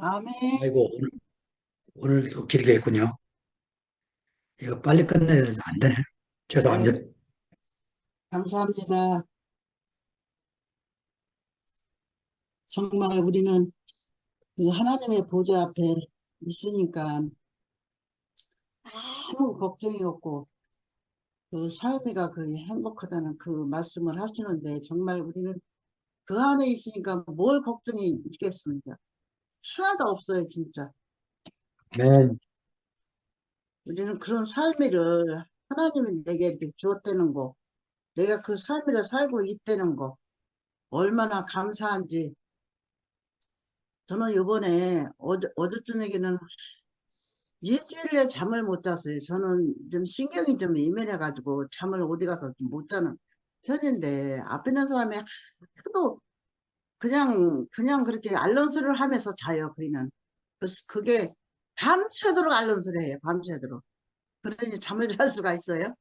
아멘. 아이고, 오늘도 길게 했군요. 이거 빨리 끝내야 안 되네. 아유, 죄송합니다. 감사합니다. 정말 우리는 그 하나님의 보좌 앞에 있으니까 아무 걱정이 없고 그 삶이가 그 행복하다는 그 말씀을 하시는데 정말 우리는 그 안에 있으니까 뭘 걱정이 있겠습니까? 하나도 없어요, 진짜. 네. 우리는 그런 삶을 하나님이 내게 이렇게 주었다는 거, 내가 그 삶을 살고 있다는 거, 얼마나 감사한지. 저는 요번에 어제 저녁에는 일주일에 잠을 못 잤어요. 저는 좀 신경이 좀 예민해가지고 잠을 어디 가서 좀 못 자는 편인데 앞에 있는 사람이 하도 그냥 그렇게 알런소리를 하면서 자요. 그이는 그게 밤새도록 알런소리 해요. 밤새도록. 그러니 잠을 잘 수가 있어요.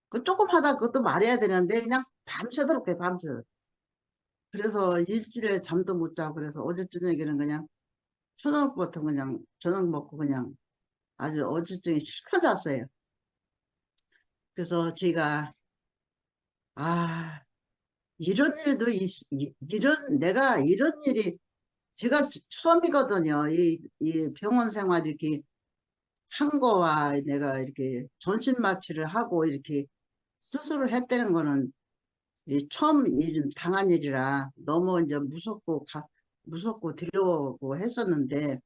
그 조금 하다 그것도 말해야 되는데 그냥 밤새도록 해. 밤새도록. 그래서 일주일에 잠도 못 자고 그래서 어제 저녁에는 그냥 저녁부터 그냥 저녁 먹고 그냥 아주 어제증이 실컷 잤어요. 그래서 제가 아 이런 일도 내가 이런 일이 제가 처음이거든요. 이 병원 생활 이렇게 한 거와 내가 이렇게 전신 마취를 하고 이렇게 수술을 했다는 거는 처음 당한 일이라 너무 이제 무섭고 두려우고 했었는데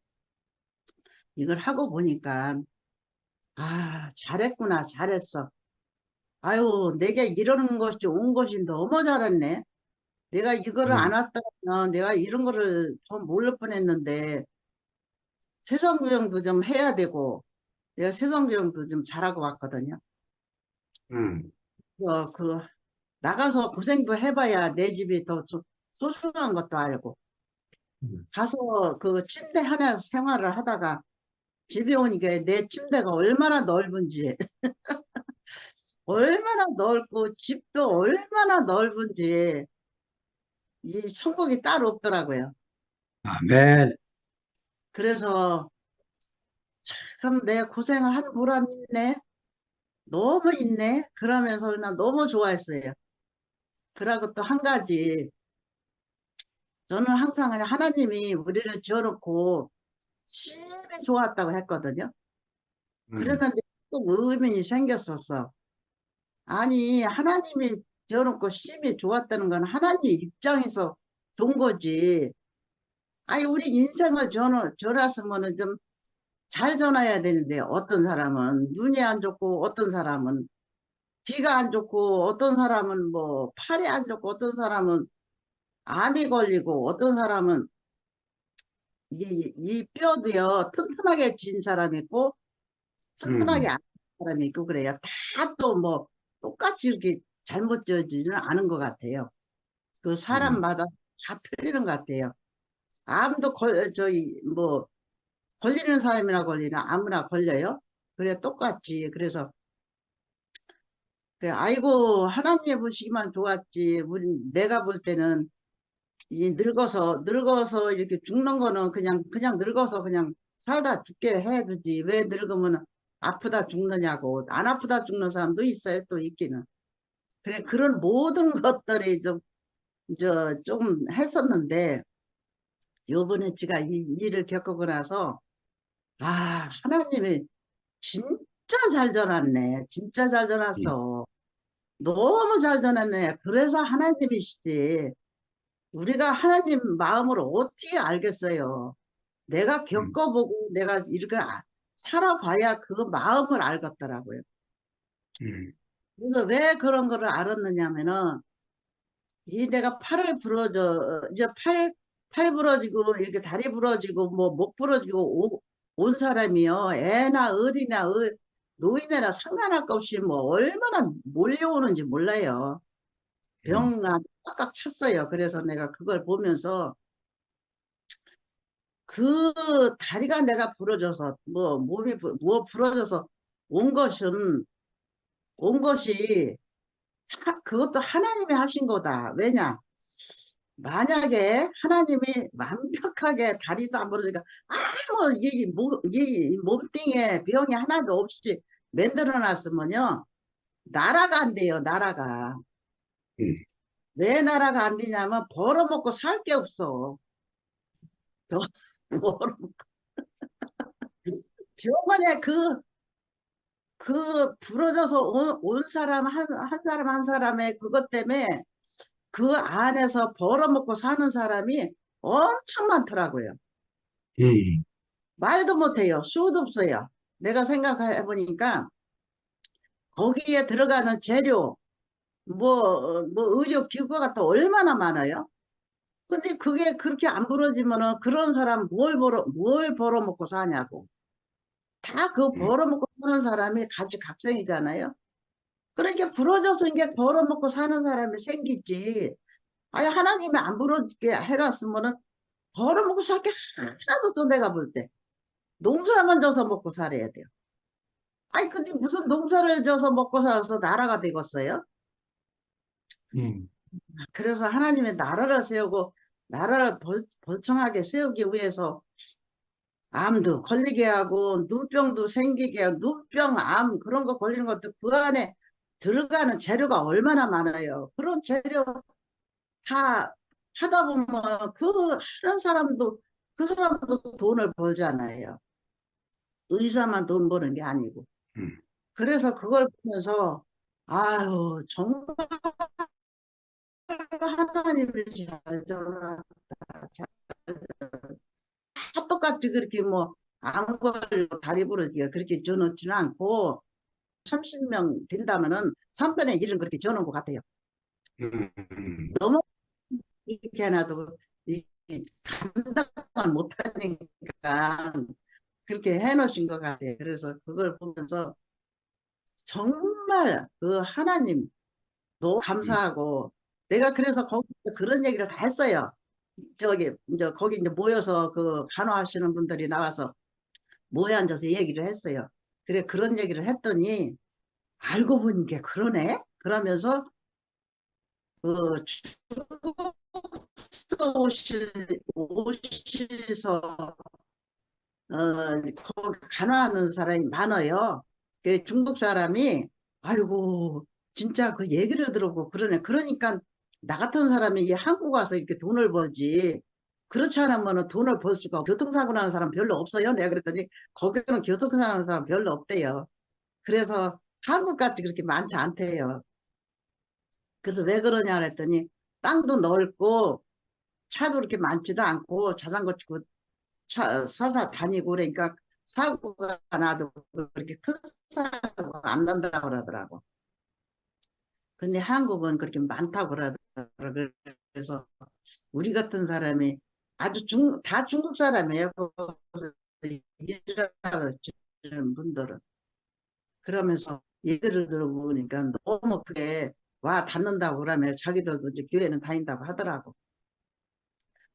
이걸 하고 보니까 잘했구나 잘했어. 아유 내게 이러는 것이 온 것이 너무 잘했네. 내가 이거를 안 음, 왔다면 내가 이런 거를 더 모를 뻔했는데 세상구경도 좀 해야 되고 내가 세상구경도 좀 잘하고 왔거든요. 음, 그 나가서 고생도 해봐야 내 집이 더 소중한 것도 알고 음. 가서 그 침대 하나 생활을 하다가 집에 오니까 내 침대가 얼마나 넓은지 얼마나 넓고 집도 얼마나 넓은지 이 천국이 따로 없더라고요. 아멘. 그래서 참 내가 고생을 한 보람이 있네. 너무 있네. 그러면서 나 너무 좋아했어요. 그러고 또 한 가지 저는 항상 그냥 하나님이 우리를 지어놓고 심히 좋았다고 했거든요. 음, 그랬는데 또 의문이 생겼었어. 아니 하나님이 지어놓고 심히 좋았다는 건 하나님 입장에서 좋은 거지. 아니 우리 인생을 전놨으면은 좀 잘 전화해야 되는데 어떤 사람은 눈이 안 좋고 어떤 사람은 귀가 안 좋고 어떤 사람은 뭐 팔이 안 좋고 어떤 사람은 암이 걸리고 어떤 사람은 이 뼈도요 튼튼하게 쥔 사람이 있고 튼튼하게 음, 안 쥔 사람이 있고 그래요. 다 또 뭐 똑같이 이렇게 잘못 지어지지는 않은 것 같아요. 그 음, 사람마다 다 틀리는 것 같아요. 암도 저희 뭐 걸리는 사람이나 걸리나 아무나 걸려요. 그래 똑같지. 그래서 아이고 하나님 보시기만 좋았지. 우리 내가 볼 때는 이 늙어서 이렇게 죽는 거는 그냥 늙어서 그냥 살다 죽게 해주지. 왜 늙으면 아프다 죽느냐고. 안 아프다 죽는 사람도 있어요. 또 있기는. 그래 그런 모든 것들이 좀 했었는데 요번에 제가 이 일을 겪고 나서 하나님이 진짜 잘 전했네. 진짜 잘 음, 전했어. 너무 잘 전했네. 그래서 하나님이시지. 우리가 하나님 마음을 어떻게 알겠어요. 내가 음, 겪어보고 내가 이렇게 살아봐야 그 마음을 알겠더라고요. 음, 그래서 왜 그런 거를 알았느냐면은 이 내가 팔을 부러져 이제 팔 부러지고 이렇게 다리 부러지고 뭐 목 부러지고 온 사람이요 애나 어리나 노인이나 상관할 것 없이 뭐 얼마나 몰려오는지 몰라요. 음, 병가 꽉꽉 찼어요. 그래서 내가 그걸 보면서 그 다리가 내가 부러져서 뭐 몸이 뭐 부러져서 온 것은 온 것이 그것도 하나님이 하신 거다. 왜냐? 만약에 하나님이 완벽하게 다리도 안 부러지니까 아무 이 몸뚱이에 병이 하나도 없이 만들어 놨으면요 나라가 안 돼요. 나라가 음, 왜 나라가 안 되냐면 벌어먹고 살 게 없어. 벌어- 병원에 그 부러져서 온 사람 한 사람 한 사람의 그것 때문에 그 안에서 벌어먹고 사는 사람이 엄청 많더라고요. 음, 말도 못해요. 수도 없어요. 내가 생각해 보니까 거기에 들어가는 재료, 뭐 의료 기구가 또 얼마나 많아요. 근데 그게 그렇게 안 부러지면은 그런 사람 뭘 벌어먹고 사냐고. 다 그 음, 벌어먹고 사는 사람이 가지각생이잖아요. 그러니까 부러져서 이게 벌어먹고 사는 사람이 생기지. 아니, 하나님이 안 부러지게 해놨으면은 벌어먹고 살 게 하나도 또 내가 볼 때. 농사만 져서 먹고 살아야 돼요. 아니, 근데 무슨 농사를 져서 먹고 살아서 나라가 되겠어요? 음, 그래서 하나님의 나라를 세우고, 나라를 벌청하게 세우기 위해서 암도 걸리게 하고, 눈병도 생기게 하고, 눈병, 암, 그런 거 걸리는 것도 그 안에 들어가는 재료가 얼마나 많아요. 그런 재료 다 하다 보면 하는 사람도, 그 사람도 돈을 벌잖아요. 의사만 돈 버는 게 아니고. 음. 그래서 그걸 보면서, 아유, 정말 하나님이 잘 져라. 다 똑같이 그렇게 뭐, 암 걸리고 다리 부러지게 그렇게 줘놓지는 않고, 30명 된다면은 3분의 1은 그렇게 줘놓은 것 같아요. 너무 이렇게 해놔도 감당을 못하니까 그렇게 해놓으신 것 같아요. 그래서 그걸 보면서 정말 그 하나님 너무 음. 감사하고 내가 그래서 거기 그런 얘기를 다 했어요. 저기 이제 거기 이제 모여서 그 간호하시는 분들이 나와서 모여 앉아서 얘기를 했어요. 그래 그런 얘기를 했더니 알고 보니까 그러네. 그러면서 그 오셔서 거기 간호하는 사람이 많아요. 그 중국 사람이 아이고 진짜 그 얘기를 들었고 그러네. 그러니까 나 같은 사람이 이 한국 와서 이렇게 돈을 벌지. 그렇지 않으면 돈을 벌 수가 교통사고 나는 사람 별로 없어요. 내가 그랬더니 거기는 교통사고 나는 사람 별로 없대요. 그래서 한국같이 그렇게 많지 않대요. 그래서 왜 그러냐 그랬더니 땅도 넓고 차도 그렇게 많지도 않고 자전거 치고 사서 다니고 그러니까 사고가 나도 그렇게 큰 사고가 안 난다고 그러더라고. 근데 한국은 그렇게 많다고 그러더라고. 그래서 우리 같은 사람이 다 중국 사람이에요. 거기서 일하는 분들은. 그러면서 얘기를 들어보니까 너무 그게 와 닿는다고 그러면 자기들도 이제 교회는 다닌다고 하더라고.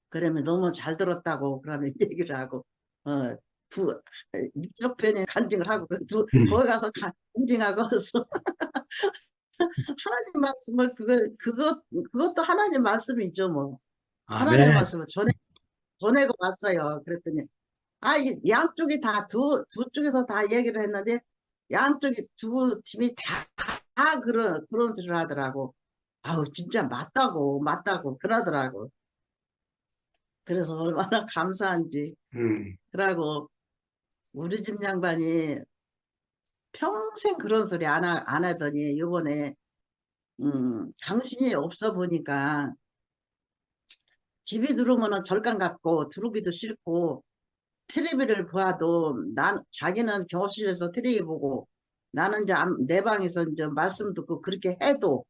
그러면 너무 잘 들었다고 그러면 얘기를 하고 어, 이쪽 편에 간증을 하고 음. 거기 가서 간증하고 그래서 하나님 말씀을 그것도 하나님 말씀이죠 뭐 하나님 아멘. 말씀을 전해고 왔어요. 그랬더니 양쪽이 두 쪽에서 다 얘기를 했는데 양쪽이 두 팀이 다 그런 소리를 하더라고. 아우 진짜 맞다고 그러더라고. 그래서 얼마나 감사한지. 음. 그러고 우리 집 양반이 평생 그런 소리 안 하더니 요번에 당신이 없어 보니까 집에 들어오면은 절간 같고 들어오기도 싫고 텔레비를 봐도 자기는 교실에서 텔레비 보고 나는 이제 내 방에서 이제 말씀 듣고 그렇게 해도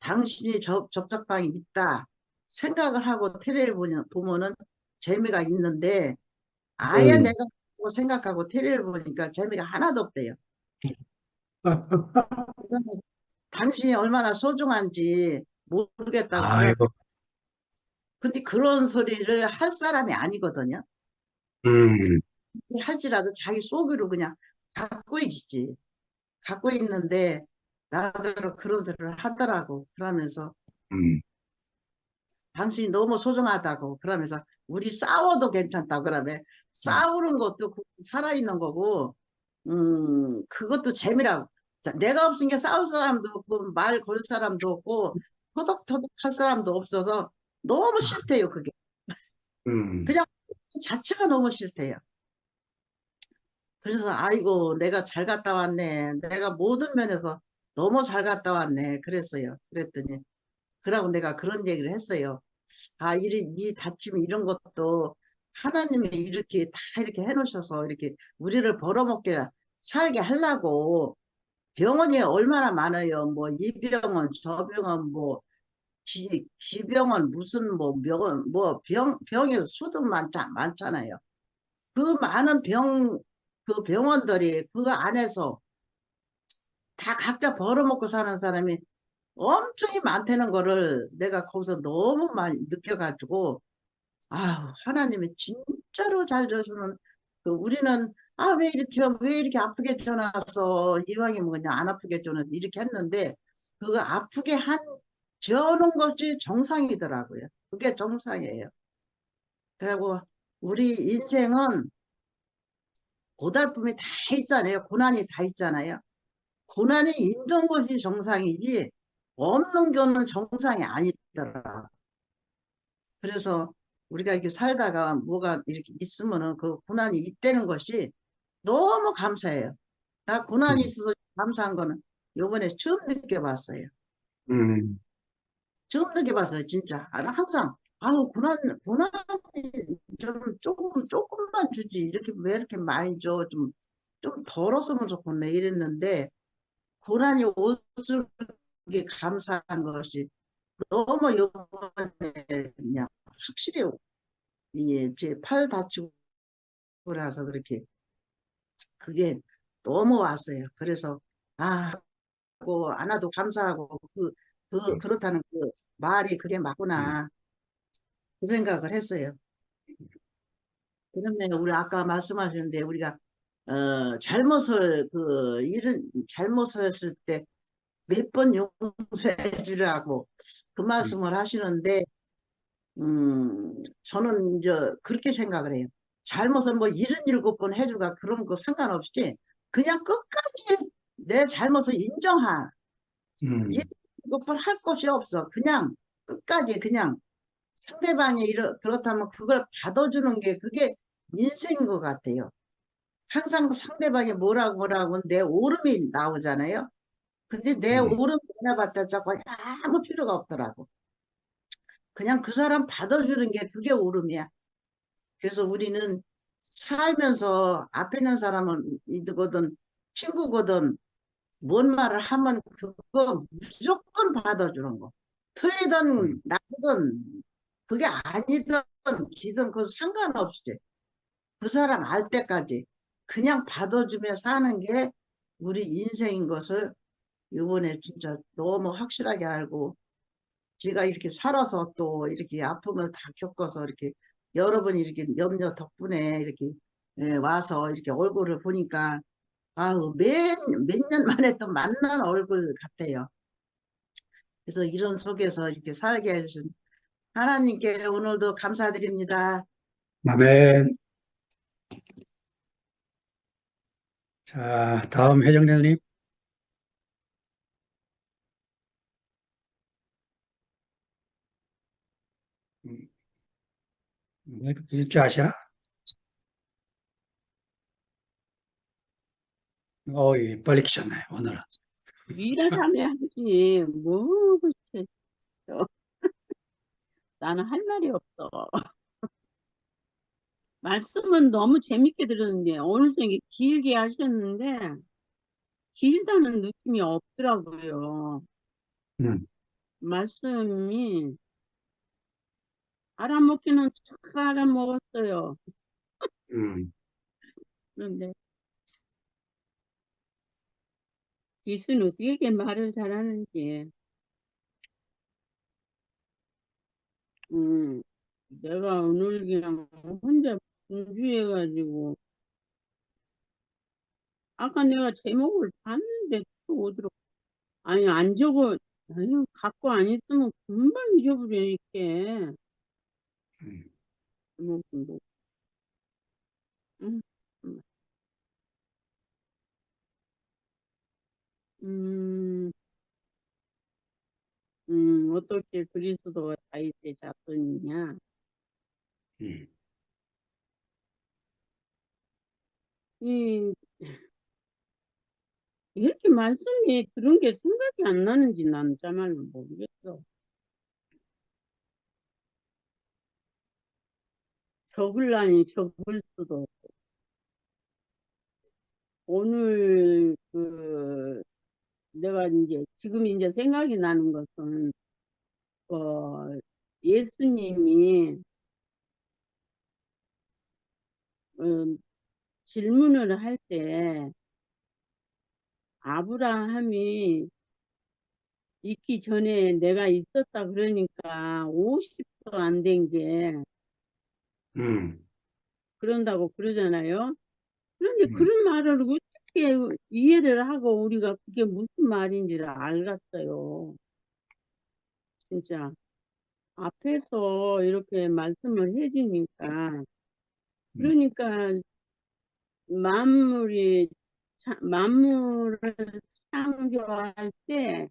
당신이 접촉방이 있다 생각을 하고 텔레비 보면은 재미가 있는데 아예 음. 내가 뭐 생각하고 텔레비 보니까 재미가 하나도 없대요. 그거는 당신이 얼마나 소중한지 모르겠다고 그러 아이고. 근데 그런 소리를 할 사람이 아니거든요. 음. 할지라도 자기 속으로 그냥 갖고 있지. 갖고 있는데 나더러 그런 소리를 하더라고. 그러면서 음. 당신이 너무 소중하다고 그러면서 우리 싸워도 괜찮다고 그러면 싸우는 것도 살아있는 거고 그것도 재미라고. 자, 내가 없으니까 싸울 사람도 없고 말 걸 사람도 없고 토독토독 할 사람도 없어서 너무 싫대요 그게. 음, 그냥 자체가 너무 싫대요. 그래서 아이고 내가 잘 갔다 왔네. 내가 모든 면에서 너무 잘 갔다 왔네. 그랬어요. 그랬더니 그러고 내가 그런 얘기를 했어요. 아, 이 다짐 이런 것도 하나님이 이렇게 다 이렇게 해놓으셔서 이렇게 우리를 벌어먹게 살게 하려고 병원이 얼마나 많아요. 뭐 이 병원 저 병원 뭐 기병원 무슨 뭐 병원 뭐 병의 수도 많잖아요. 그 많은 그 병원들이 그 안에서 다 각자 벌어먹고 사는 사람이 엄청이 많다는 거를 내가 거기서 너무 많이 느껴가지고 아우 하나님이 진짜로 잘 줘주는 우리는 아 왜 이렇게 아프게 줘놨어 이왕이면 그냥 안 아프게 줘는 이렇게 했는데 그거 아프게 줘는 것이 정상이더라고요. 그게 정상이에요. 그리고 우리 인생은 고달픔이 다 있잖아요. 고난이 다 있잖아요. 고난이 있는 것이 정상이지 없는 거는 정상이 아니더라. 그래서 우리가 이렇게 살다가 뭐가 이렇게 있으면은 그 고난이 있다는 것이 너무 감사해요. 나 고난이 음, 있어서 감사한 거는 요번에 처음 느껴봤어요. 음, 처음 느껴봤어요, 진짜. 아, 나 항상, 아우, 고난이 조금만 주지. 이렇게, 왜 이렇게 많이 줘? 좀 덜었으면 좋겠네. 이랬는데, 고난이 올수록 감사한 것이 너무 요번에 그냥 확실히 제팔 다치고 나서 그렇게 그게 너무 왔어요. 그래서 아, 하고 안 와도 감사하고 그렇다는 그 말이 그게 음, 맞구나 그 생각을 했어요. 그러면 우리 아까 말씀하셨는데 우리가 잘못을 일은 잘못을 했을 때 몇 번 용서해 주라고 그 음, 말씀을 하시는데 저는 이제 그렇게 생각을 해요. 잘못은 뭐 77번 해주가 그런 거 상관없이 그냥 끝까지 내 잘못을 인정하. 음, 77번 할 것이 없어. 그냥 끝까지 그냥 상대방이 그렇다면 그걸 받아주는 게 그게 인생인 것 같아요. 항상 상대방이 뭐라고 내 오름이 나오잖아요. 근데 내 음, 오름 하나봤자 자꾸 아무 필요가 없더라고. 그냥 그 사람 받아주는 게 그게 오름이야. 그래서 우리는 살면서 앞에 있는 사람은 이거든 친구거든 뭔 말을 하면 그거 무조건 받아주는 거. 틀리든 음, 나쁘든 그게 아니든 기든 그 상관없이 그 사람 알 때까지 그냥 받아주며 사는 게 우리 인생인 것을 이번에 진짜 너무 확실하게 알고 제가 이렇게 살아서 또 이렇게 아픔을 다 겪어서 이렇게 여러분이 이렇게 염려 덕분에 이렇게 와서 이렇게 얼굴을 보니까 아우 몇 년 만에 또 만난 얼굴 같아요. 그래서 이런 속에서 이렇게 살게 해주신 하나님께 오늘도 감사드립니다. 아멘. 자, 다음 회장님. 마이크 부실 줄 아시나? 어이, 빨리 키셨네, 오늘은. 일하자며 하지. 뭐, 그치. 나는 할 말이 없어. 말씀은 너무 재밌게 들었는데, 어느 정도 길게 하셨는데, 길다는 느낌이 없더라고요. 음, 말씀이 알아먹기는 잘 알아먹었어요. 음, 그런데, 귀순 어떻게 이렇게 말을 잘하는지, 음, 내가 오늘 그냥 혼자 분주해가지고, 아까 내가 제목을 봤는데 또 어디로, 아니, 안 적어, 아유, 갖고 안 있으면 금방 잊어버려, 이렇게. 음, 뭐, 음, 음, 음, 어떻게 그리스도가 다윗의 자손이냐? 음, 이, 이렇게 말씀이 그런 게 생각이 안 나는지 난 정말로 모르겠어. 적을라니 적을 수도 없고. 오늘 내가 이제 지금 이제 생각이 나는 것은 어, 예수님이 어, 질문을 할 때 아브라함이 있기 전에 내가 있었다 그러니까 50도 안 된 게 음, 그런다고 그러잖아요. 그런데 음, 그런 말을 어떻게 이해를 하고 우리가 그게 무슨 말인지를 알겠어요. 진짜 앞에서 이렇게 말씀을 해주니까 음, 그러니까 만물이 만물을 창조할 때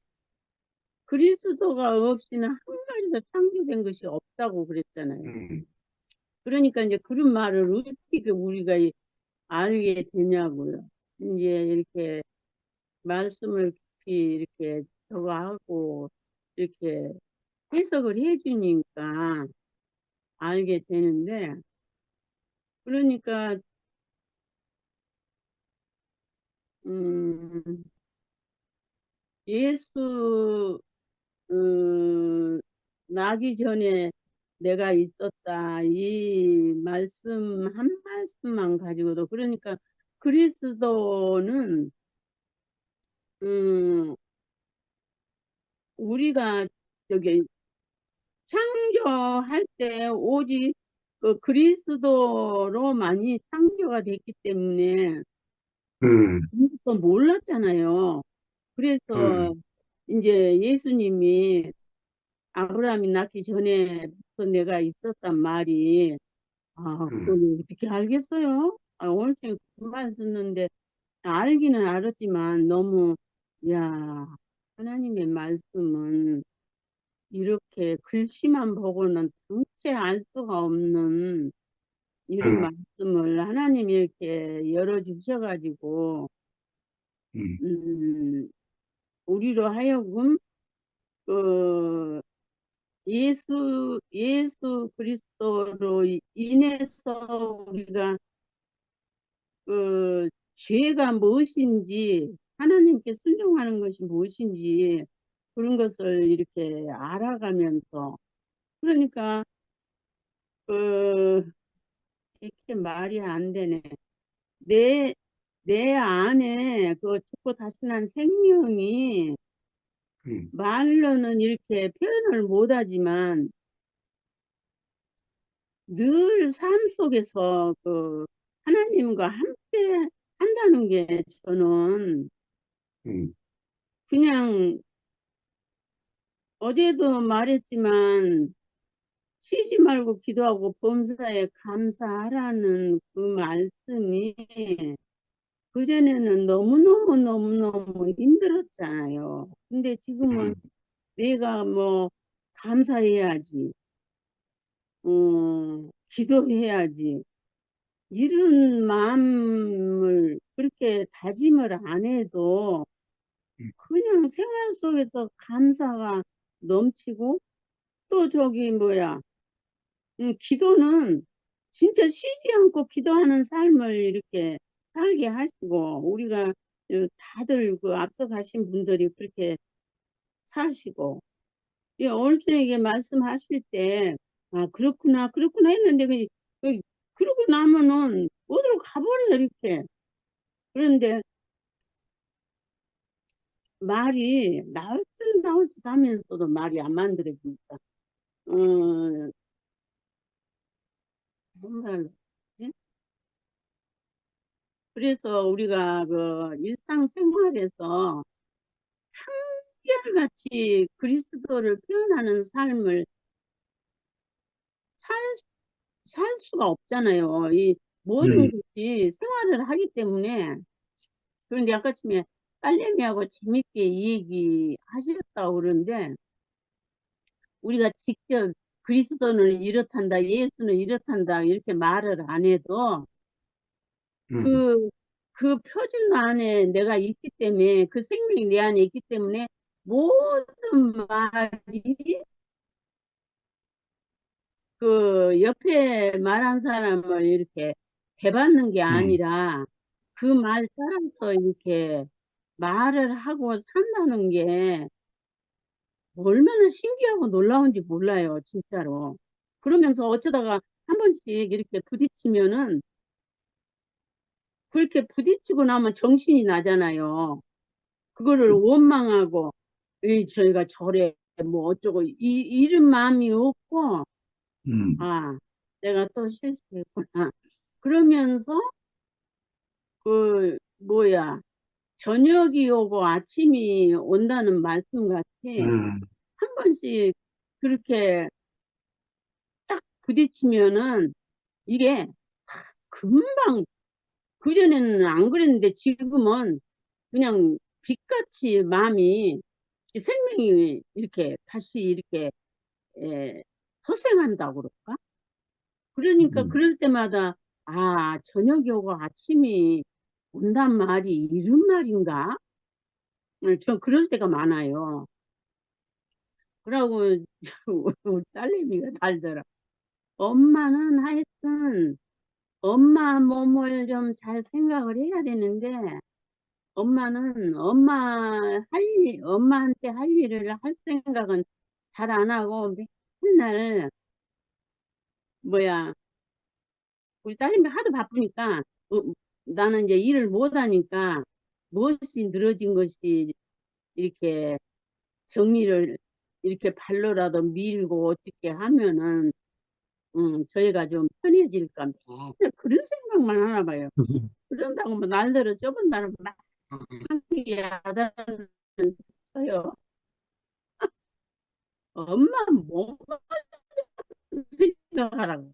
그리스도가 없이는 한 가지도 창조된 것이 없다고 그랬잖아요. 음, 그러니까 이제 그런 말을 어떻게 우리가 알게 되냐고요. 이제 이렇게 말씀을 깊이 이렇게 저거 하고 이렇게 해석을 해주니까 알게 되는데 그러니까 음, 예수 나기 전에 내가 있었다 이 말씀 한 말씀만 가지고도 그러니까 그리스도는 음, 우리가 저기 창조할 때 오직 그 그리스도로 많이 창조가 됐기 때문에 음, 또 몰랐잖아요. 그래서 음, 이제 예수님이 아브라함이 낳기 전에부터 내가 있었단 말이 아, 음, 그걸 어떻게 알겠어요? 아, 오늘 좀 그만 듣는데 알기는 알았지만 너무 야 하나님의 말씀은 이렇게 글씨만 보고는 도대체 알 수가 없는 이런 음, 말씀을 하나님이 이렇게 열어주셔가지고, 음, 음, 우리로 하여금, 그, 예수 그리스도로 인해서 우리가, 그, 죄가 무엇인지, 하나님께 순종하는 것이 무엇인지, 그런 것을 이렇게 알아가면서, 그러니까, 그, 이렇게 말이 안 되네. 내, 내 안에 그 죽고 다시 난 생명이 음, 말로는 이렇게 표현을 못하지만 늘 삶 속에서 그 하나님과 함께 한다는 게 저는 음, 그냥 어제도 말했지만 쉬지 말고 기도하고 범사에 감사하라는 그 말씀이 그전에는 너무너무 힘들었잖아요. 근데 지금은 음, 내가 뭐 감사해야지, 기도해야지 이런 마음을 그렇게 다짐을 안 해도 음, 그냥 생활 속에서 감사가 넘치고 또 저기 뭐야, 기도는 진짜 쉬지 않고 기도하는 삶을 이렇게 살게 하시고 우리가 다들 그 앞서가신 분들이 그렇게 사시고 예, 오늘 저녁에 말씀하실 때, 아, 그렇구나 했는데, 그러고 나면은, 어디로 가버려, 이렇게. 그런데 말이 나올 듯 하면서도 말이 안 만들어지니까. 어, 정말, 예? 그래서 우리가 그 일상생활에서 한결같이 그리스도를 표현하는 삶을 살, 살 수가 없잖아요. 이 모든 것이 생활을 하기 때문에. 그런데 아까쯤에 딸내미하고 재밌게 이 얘기 하셨다고 그러는데, 우리가 직접 그리스도는 이렇단다, 예수는 이렇단다, 이렇게 말을 안 해도 음, 그, 그 표준 안에 내가 있기 때문에, 그 생명이 내 안에 있기 때문에 모든 말이 그 옆에 말한 사람을 이렇게 대받는 게 음, 아니라 그 말 따라서 이렇게 말을 하고 산다는 게 얼마나 신기하고 놀라운지 몰라요, 진짜로. 그러면서 어쩌다가 한 번씩 이렇게 부딪히면은, 그렇게 부딪히고 나면 정신이 나잖아요. 그거를 원망하고, 저희가 저래, 뭐 어쩌고, 이런 마음이 없고, 음, 아, 내가 또 실수했구나. 그러면서, 뭐야, 저녁이 오고 아침이 온다는 말씀 같이, 음, 한 번씩 그렇게 딱 부딪히면은, 이게 금방, 그전에는 안 그랬는데 지금은 그냥 빛같이 마음이, 생명이 이렇게 다시 이렇게 에, 소생한다고 그럴까? 그러니까 음, 그럴 때마다 아, 저녁이 오고 아침이 온단 말이 이런 말인가? 전 그럴 때가 많아요. 그러고 우리 딸내미가 달더라. 엄마는 하여튼 엄마 몸을 좀 잘 생각을 해야 되는데, 엄마는 엄마한테 할 일을 할 생각은 잘 안 하고 맨날, 뭐야, 우리 딸내미 하도 바쁘니까, 나는 이제 일을 못 하니까, 무엇이 늘어진 것이 이렇게 정리를 이렇게 발로라도 밀고 어떻게 하면은, 저희가 좀 편해질까. 맨날 그런 생각만 하나 봐요. 그런다고 뭐 날들은 좁은 날은 막 야단을 쳐요. 엄마 뭐가 생각하라고.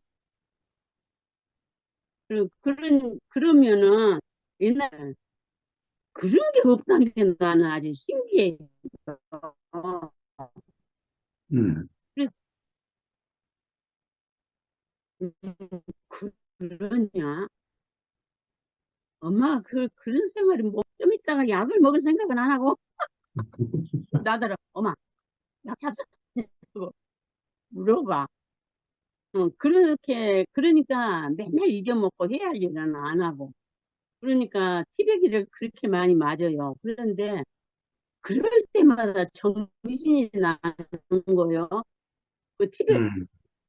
그러면은 옛날 그런 게 없다는 게 나는 아주 신기해. 어, 음, 그래, 음, 그러냐? 엄마 그런 생활이 뭐 좀 있다가 약을 먹을 생각은 안 하고 나더러 엄마 약 잡숴 물어봐. 그러니까 맨날 잊어먹고 해야 할 일은 안 하고. 그러니까 티백이를 그렇게 많이 맞아요. 그런데 그럴 때마다 정신이 나는 거예요. 그 음,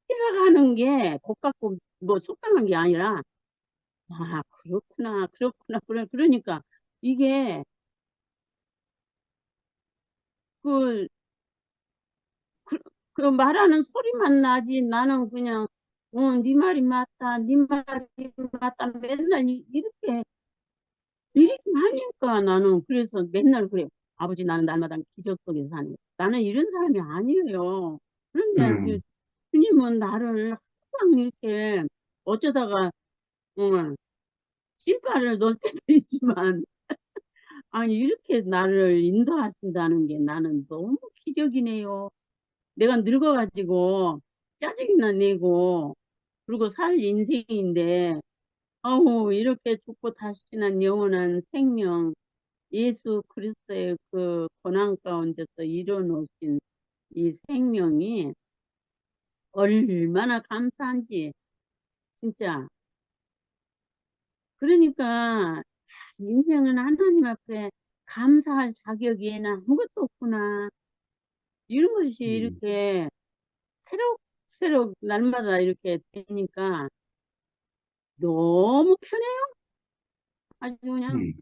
티백하는 게 고깝고 뭐 속상한 게 아니라, 아, 그렇구나, 그렇구나. 그러니까 이게 그, 그, 그 말하는 소리만 나지 나는 그냥 네 말이 맞다, 네 말이 맞다 맨날 이렇게 하니까 나는 그래서 맨날 그래. 아버지 나는 날마다 기적 속에서 사는 나는 이런 사람이 아니에요. 그런데 음, 주님은 나를 항상 이렇게 어쩌다가 어, 신발을 넣을 때도 있지만 아니 이렇게 나를 인도하신다는 게 나는 너무 기적이네요. 내가 늙어가지고 짜증이나 내고 그리고 살 인생인데 어우 이렇게 죽고 다시 난 영원한 생명 예수 그리스도의 그 고난 가운데서 이뤄놓으신 이 생명이 얼마나 감사한지 진짜. 그러니까 인생은 하나님 앞에 감사할 자격이 아무것도 없구나. 이런 것이 음, 이렇게 새록새록 날마다 이렇게 되니까 너무 편해요. 아주 그냥 음,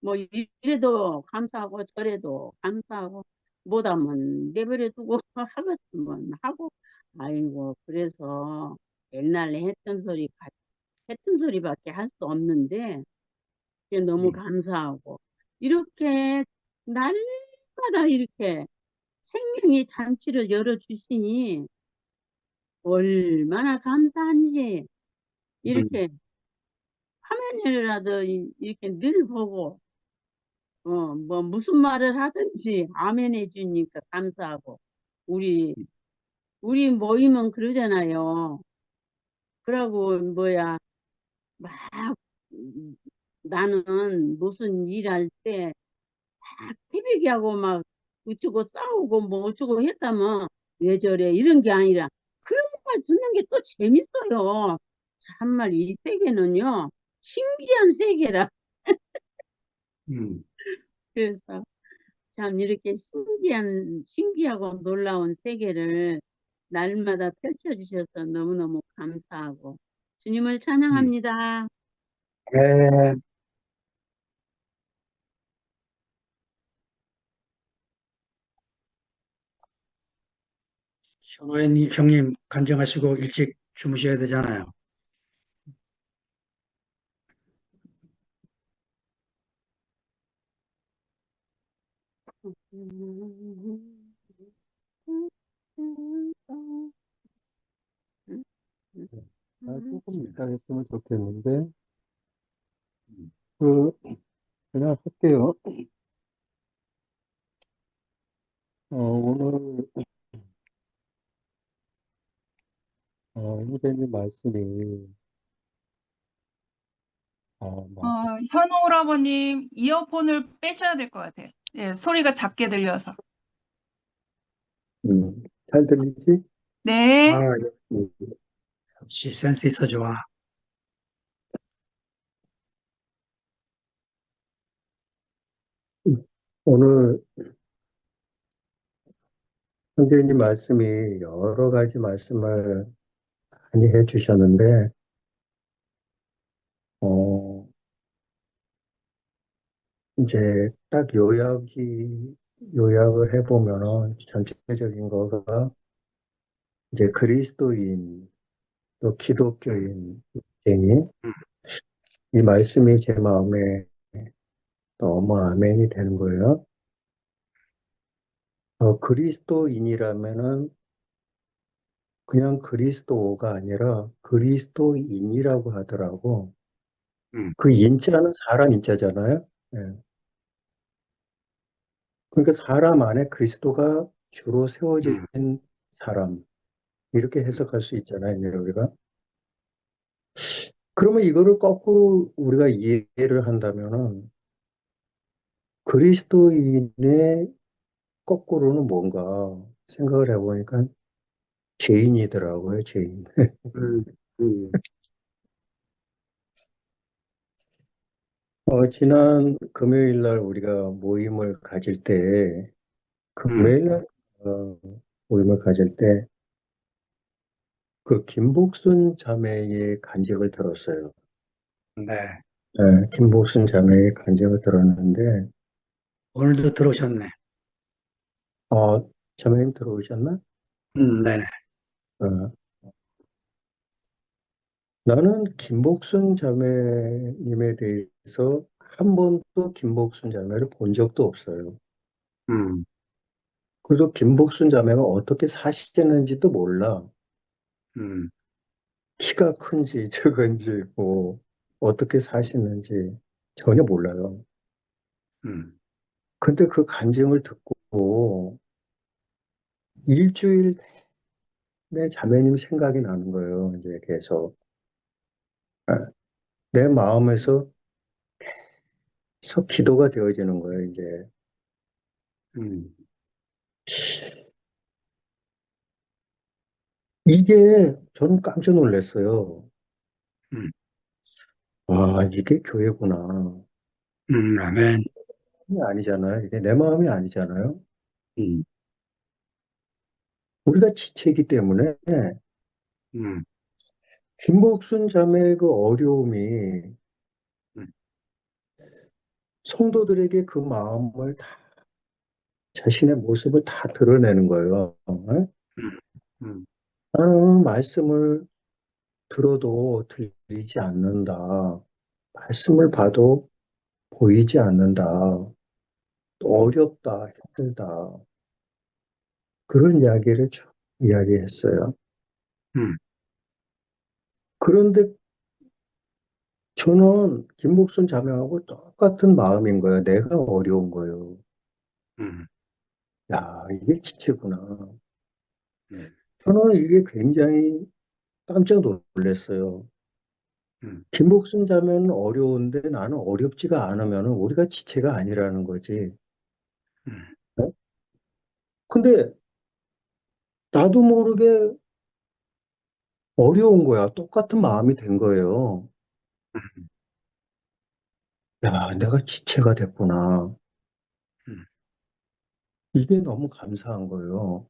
뭐 이래도 감사하고 저래도 감사하고 못하면 내버려 두고 하겠으면 하고 아이고 그래서 옛날에 했던 소리밖에 할 수 없는데 그게 너무 음, 감사하고 이렇게 날마다 날마다 이렇게 생명의 잔치를 열어주시니 얼마나 감사한지 음, 이렇게 화면이라도 이렇게 늘 보고 뭐 무슨 말을 하든지 아멘 해주니까 감사하고 우리 모임은 그러잖아요. 그러고 뭐야 막 음, 나는 무슨 일할 때 막 태백이하고 막 어쩌고 싸우고 뭐 어쩌고 했다면 왜 저래 이런 게 아니라 그런 말 듣는 게 또 재밌어요. 참말 이 세계는요 신기한 세계라. 음. 그래서 참 이렇게 신기하고 놀라운 세계를 날마다 펼쳐주셔서 너무너무 감사하고 주님을 음. 찬양합니다. 네, 현호연 형님 간증하시고 일찍 주무셔야 되잖아요. 조금 이따 했으면 좋겠는데, 음. 그, 그냥 할게요. 오늘, 선생님 말씀이, 막, 현호 오라버님 이어폰을 빼셔야 될 것 같아요. 예, 소리가 작게 들려서. 잘 들리지? 아, 네. 음, 역시 센스 있어 좋아. 오늘 선생님 말씀이 여러 가지 말씀을 많이 해주셨는데, 어, 이제 딱 요약을 해보면은 전체적인 거가 이제 그리스도인, 또 기독교인, 이 말씀이 제 마음에 너무 아멘이 되는 거예요. 그리스도인이라면은 그냥 그리스도가 아니라 그리스도인이라고 하더라고. 음, 그 인자는 사람 인자잖아요. 예. 그러니까 사람 안에 그리스도가 주로 세워진 음, 사람. 이렇게 해석할 수 있잖아요, 이제 우리가. 그러면 이거를 거꾸로 우리가 이해를 한다면은 그리스도인의 거꾸로는 뭔가 생각을 해보니까 죄인이더라고요, 죄인. 음, 음, 지난 금요일 날 우리가 모임을 가질 때, 음. 금요일 날 모임을 가질 때, 그 김복순 자매의 간증을 들었어요. 네, 네, 김복순 자매의 간증을 들었는데, 오늘도 들어오셨네. 자매님 들어오셨나? 네네. 어, 나는 김복순 자매님에 대해서 한 번도 김복순 자매를 본 적도 없어요. 음, 그리고 김복순 자매가 어떻게 사시는지도 몰라. 음, 키가 큰지 적은지 뭐 어떻게 사시는지 전혀 몰라요. 음, 근데 그 간증을 듣고 일주일 내 자매님 생각이 나는 거예요. 이제 계속 아, 내 마음에서 기도가 되어지는 거예요. 이제 음, 이게 저는 깜짝 놀랐어요. 음, 이게 교회구나. 아멘. 이게 아니잖아요. 이게 내 마음이 아니잖아요. 음, 우리가 지체이기 때문에 음, 김복순 자매의 그 어려움이 음, 성도들에게 그 마음을 자신의 모습을 다 드러내는 거예요. 음, 음, 나는 말씀을 들어도 들리지 않는다. 말씀을 봐도 보이지 않는다. 또 어렵다. 힘들다. 그런 이야기를 쭉 이야기했어요. 음, 그런데 저는 김복순 자매하고 똑같은 마음인 거예요. 내가 어려운 거예요. 음, 야, 이게 지체구나. 네, 저는 이게 굉장히 깜짝 놀랐어요. 음, 김복순 자매는 어려운데 나는 어렵지가 않으면 우리가 지체가 아니라는 거지. 음, 어? 근데 나도 모르게 어려운 거야. 똑같은 마음이 된 거예요. 야, 내가 지체가 됐구나. 음, 이게 너무 감사한 거예요.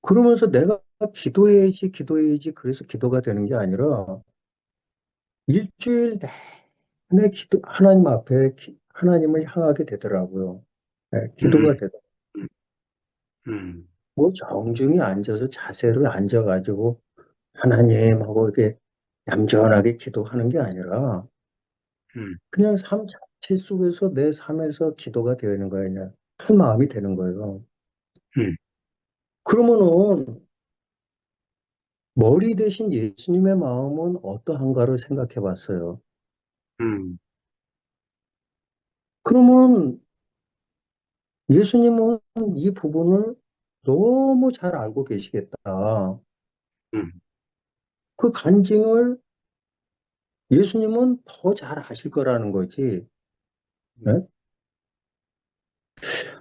그러면서 내가 기도해야지, 기도해야지. 그래서 기도가 되는 게 아니라 일주일 내내 하나님 앞에 하나님을 향하게 되더라고요. 네, 기도가 음, 되더라고요. 음, 음, 뭐 정중히 앉아서 자세를 앉아가지고 하나님 하고 이렇게 얌전하게 기도하는 게 아니라 음, 그냥 삶 자체 속에서 내 삶에서 기도가 되는 거예요. 그냥 한 마음이 되는 거예요. 음, 그러면은 머리 대신 예수님의 마음은 어떠한가를 생각해 봤어요. 음, 그러면 예수님은 이 부분을 너무 잘 알고 계시겠다. 음, 그 간증을 예수님은 더 잘 아실 거라는 거지. 네?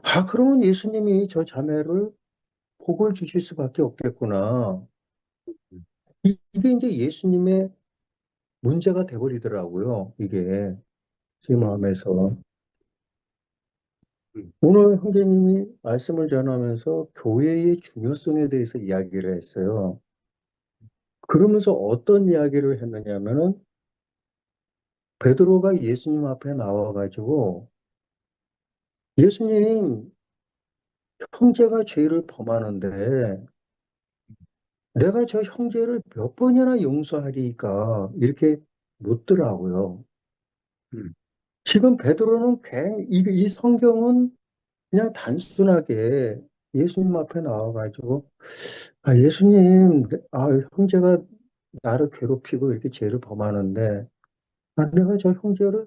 아, 그러면 예수님이 저 자매를 복을 주실 수밖에 없겠구나. 이게 이제 예수님의 문제가 돼버리더라고요. 이게 제 음, 마음에서. 음, 오늘 형제님이 말씀을 전하면서 교회의 중요성에 대해서 이야기를 했어요. 그러면서 어떤 이야기를 했느냐면은 베드로가 예수님 앞에 나와가지고 예수님, 형제가 죄를 범하는데 내가 저 형제를 몇 번이나 용서하리까 이렇게 묻더라고요. 음, 지금 베드로는 이 성경은 그냥 단순하게 예수님 앞에 나와가지고 아, 예수님, 형제가 나를 괴롭히고 이렇게 죄를 범하는데 내가 저 형제를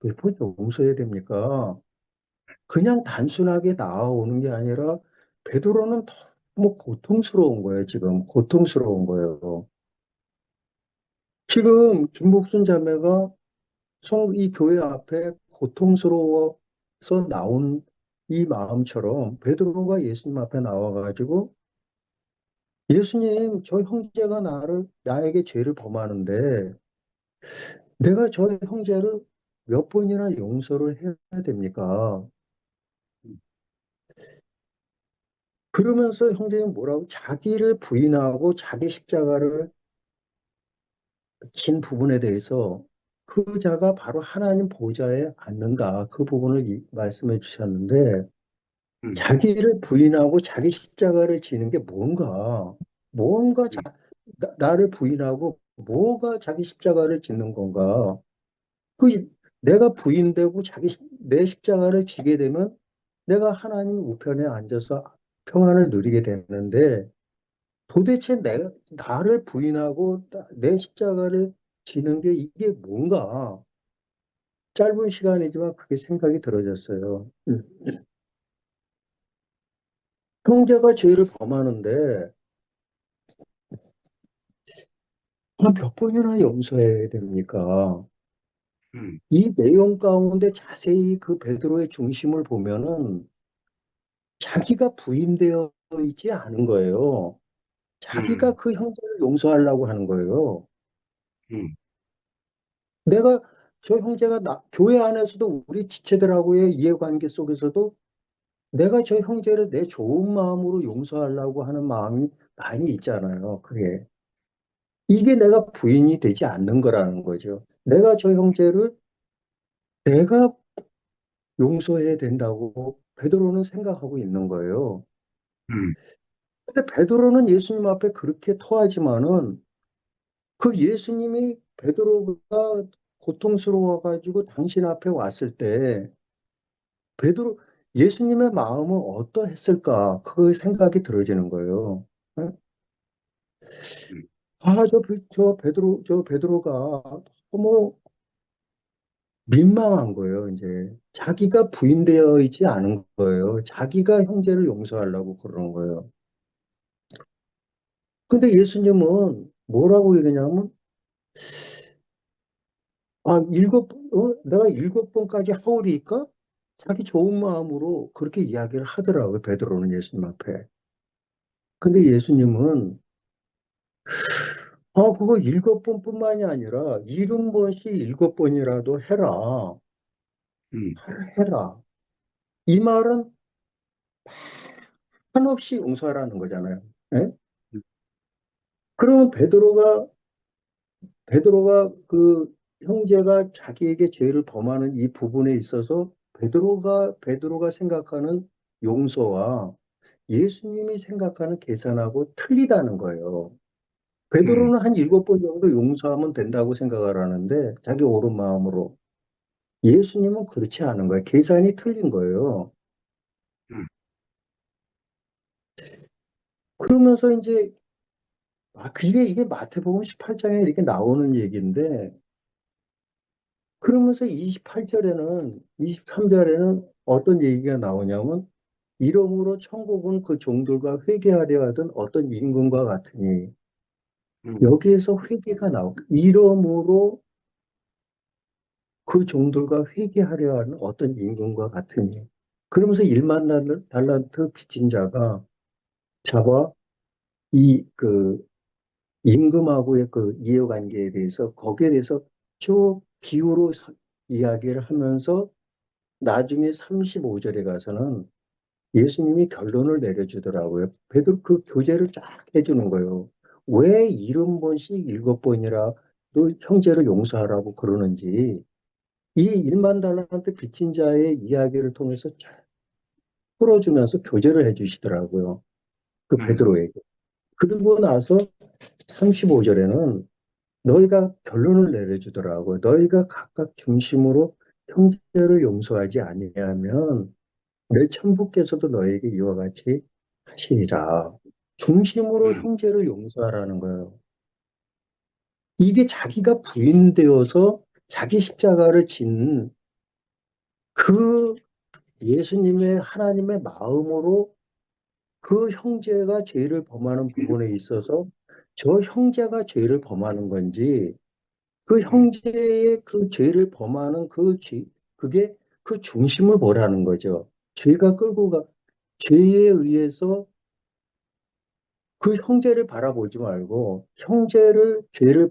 몇 번 용서해야 됩니까? 그냥 단순하게 나아오는 게 아니라 베드로는 너무 고통스러운 거예요, 지금. 고통스러운 거예요. 지금 김복순 자매가 이 교회 앞에 고통스러워서 나온 이 마음처럼 베드로가 예수님 앞에 나와가지고 예수님, 저 형제가 나에게 죄를 범하는데 내가 저 형제를 몇 번이나 용서를 해야 됩니까? 그러면서 형제는 뭐라고 자기를 부인하고 자기 십자가를 진 부분에 대해서 그 자가 바로 하나님 보좌에 앉는다. 그 부분을 말씀해 주셨는데 음, 자기를 부인하고 자기 십자가를 지는 게 뭔가 나를 부인하고 뭐가 자기 십자가를 짓는 건가? 그 내가 부인되고 내 십자가를 지게 되면 내가 하나님 우편에 앉아서 평안을 누리게 되는데 도대체 나를 부인하고 내 십자가를 지는 게 이게 뭔가 짧은 시간이지만 그게 생각이 들어졌어요. 형제가 죄를 범하는데 몇 번이나 용서해야 됩니까? 음, 이 내용 가운데 자세히 그 베드로의 중심을 보면은 자기가 부인되어 있지 않은 거예요. 자기가 음, 그 형제를 용서하려고 하는 거예요. 음, 내가 저 형제가 교회 안에서도 우리 지체들하고의 이해관계 속에서도 내가 저 형제를 내 좋은 마음으로 용서하려고 하는 마음이 많이 있잖아요. 그게. 이게 내가 부인이 되지 않는 거라는 거죠. 내가 저 형제를 내가 용서해야 된다고 베드로는 생각하고 있는 거예요. 음, 근데 베드로는 예수님 앞에 그렇게 토하지만은 그 예수님이 베드로가 고통스러워가지고 당신 앞에 왔을 때 베드로 예수님의 마음은 어떠했을까? 그 생각이 들어지는 거예요. 응? 저 베드로가 너무 민망한 거예요, 이제. 자기가 부인되어 있지 않은 거예요. 자기가 형제를 용서하려고 그러는 거예요. 근데 예수님은 뭐라고 얘기냐면, 내가 7번까지 하오리니까 자기 좋은 마음으로 그렇게 이야기를 하더라고요, 베드로는 예수님 앞에. 근데 예수님은, 그거 7번뿐만이 아니라 70번씩 7번이라도 해라. 음, 해라. 이 말은 한없이 용서하라는 거잖아요. 예? 음, 그러면 베드로가 그 형제가 자기에게 죄를 범하는 이 부분에 있어서 베드로가 생각하는 용서와 예수님이 생각하는 계산하고 틀리다는 거예요. 음, 베드로는 한 7번 정도 용서하면 된다고 생각을 하는데 자기 옳은 마음으로. 예수님은 그렇지 않은 거예요. 계산이 틀린 거예요. 음, 그러면서 이제 이게 마태복음 18장에 이렇게 나오는 얘기인데 그러면서 23절에는 어떤 얘기가 나오냐면 이러므로 천국은 그 종들과 회개하려 하던 어떤 임금과 같으니 여기에서 회개가 나오고 이러므로 그 종들과 회개하려 하는 어떤 임금과 같으니 그러면서 1만 달란트 빚진 자가 잡아 그 임금하고의 그 이해관계에 대해서 거기에 대해서 쭉 비유로 이야기를 하면서 나중에 35절에 가서는 예수님이 결론을 내려주더라고요. 베드로 그 교제를 쫙 해주는 거예요. 왜 70번씩 7번이라 또 형제를 용서하라고 그러는지 이 1만 달란트 빚진 자의 이야기를 통해서 쫙 풀어주면서 교제를 해주시더라고요. 그 음, 베드로에게. 그리고 나서 35절에는 너희가 결론을 내려주더라고요. 너희가 각각 중심으로 형제를 용서하지 아니하면 내 천부께서도 너에게 이와 같이 하시리라. 중심으로 음, 형제를 용서하라는 거예요. 이게 자기가 부인되어서 자기 십자가를 진 그 예수님의 하나님의 마음으로 그 형제가 죄를 범하는 부분에 있어서 저 형제가 죄를 범하는 건지 그 음, 형제의 그 죄를 범하는 그게 그 중심을 보라는 거죠. 죄가 끌고 죄에 의해서 그 형제를 바라보지 말고 죄를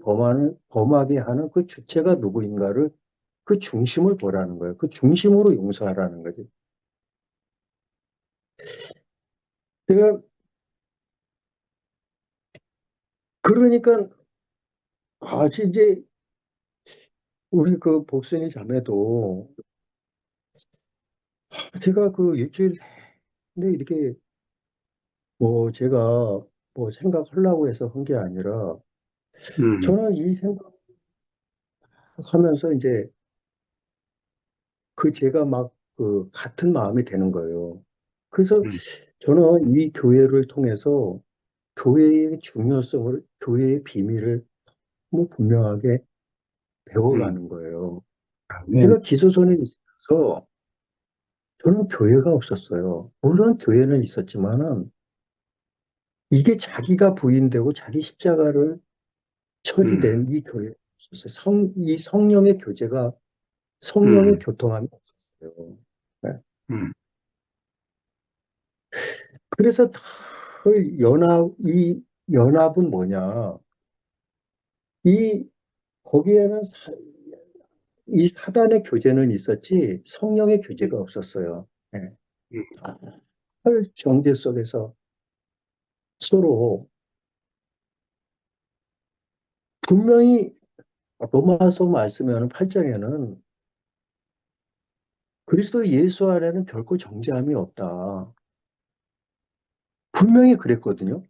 범하게 하는 그 주체가 누구인가를 그 중심을 보라는 거예요. 그 중심으로 용서하라는 거죠. 제가 그러니까 이제 우리 그 복순이 자매도 제가 그 일주일 내내 이렇게 제가 생각하려고 해서 한 게 아니라 음, 저는 이 생각하면서 이제 제가 막 그 같은 마음이 되는 거예요. 그래서 음, 저는 이 교회를 통해서 교회의 중요성을, 교회의 비밀을 너무 분명하게 음. 배워가는 거예요. 아멘. 제가 기초선에 있어서 저는 교회가 없었어요. 물론 교회는 있었지만은 이게 자기가 부인되고 자기 십자가를 음, 처리된 이 교회가 없었어요. 이 성령의 교제가, 성령의 음, 교통함이 없었어요. 네. 음, 그래서 이 연합은 뭐냐. 거기에는 이 사단의 교제는 있었지 성령의 교제가 없었어요. 네. 음, 헐 정제 속에서 서로 분명히 로마서 말씀에는 8장에는 그리스도 예수 안에는 결코 정죄함이 없다. 분명히 그랬거든요.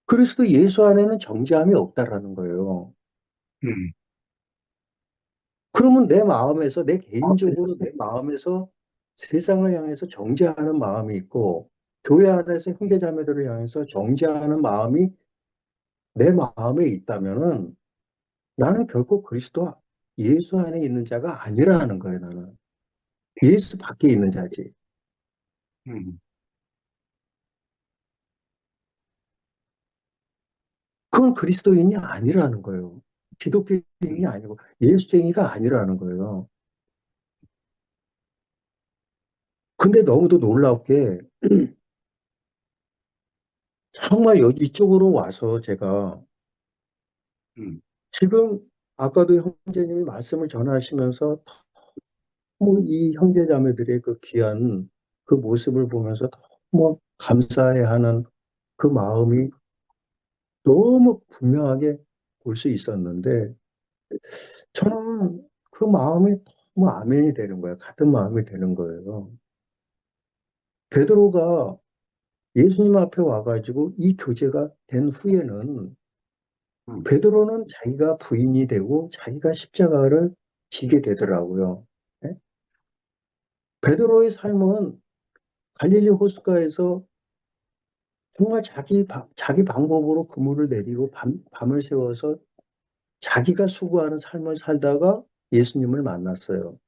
그리스도 예수 안에는 정죄함이 없다라는 거예요. 음, 그러면 내 개인적으로 내 마음에서 세상을 향해서 정죄하는 마음이 있고 교회 안에서 형제자매들을 향해서 정죄하는 마음이 내 마음에 있다면은 나는 결코 그리스도 예수 안에 있는 자가 아니라는 거예요, 나는. 예수 밖에 있는 자지. 음, 그건 그리스도인이 아니라는 거예요. 기독교인이 아니고 예수쟁이가 아니라는 거예요. 근데 너무도 놀랍게 정말 여기 이쪽으로 와서 제가 음, 지금 아까도 형제님이 말씀을 전하시면서 너무 이 형제자매들의 그 귀한 그 모습을 보면서 너무 감사해 하는 그 마음이 너무 분명하게 볼 수 있었는데 저는 그 마음이 너무 아멘이 되는 거예요. 같은 마음이 되는 거예요. 베드로가 예수님 앞에 와가지고 이 교제가 된 후에는 음, 베드로는 자기가 부인이 되고 자기가 십자가를 지게 되더라고요. 예? 베드로의 삶은 갈릴리 호숫가에서 정말 자기 방법으로 그물을 내리고 밤을 새워서 자기가 수고하는 삶을 살다가 예수님을 만났어요.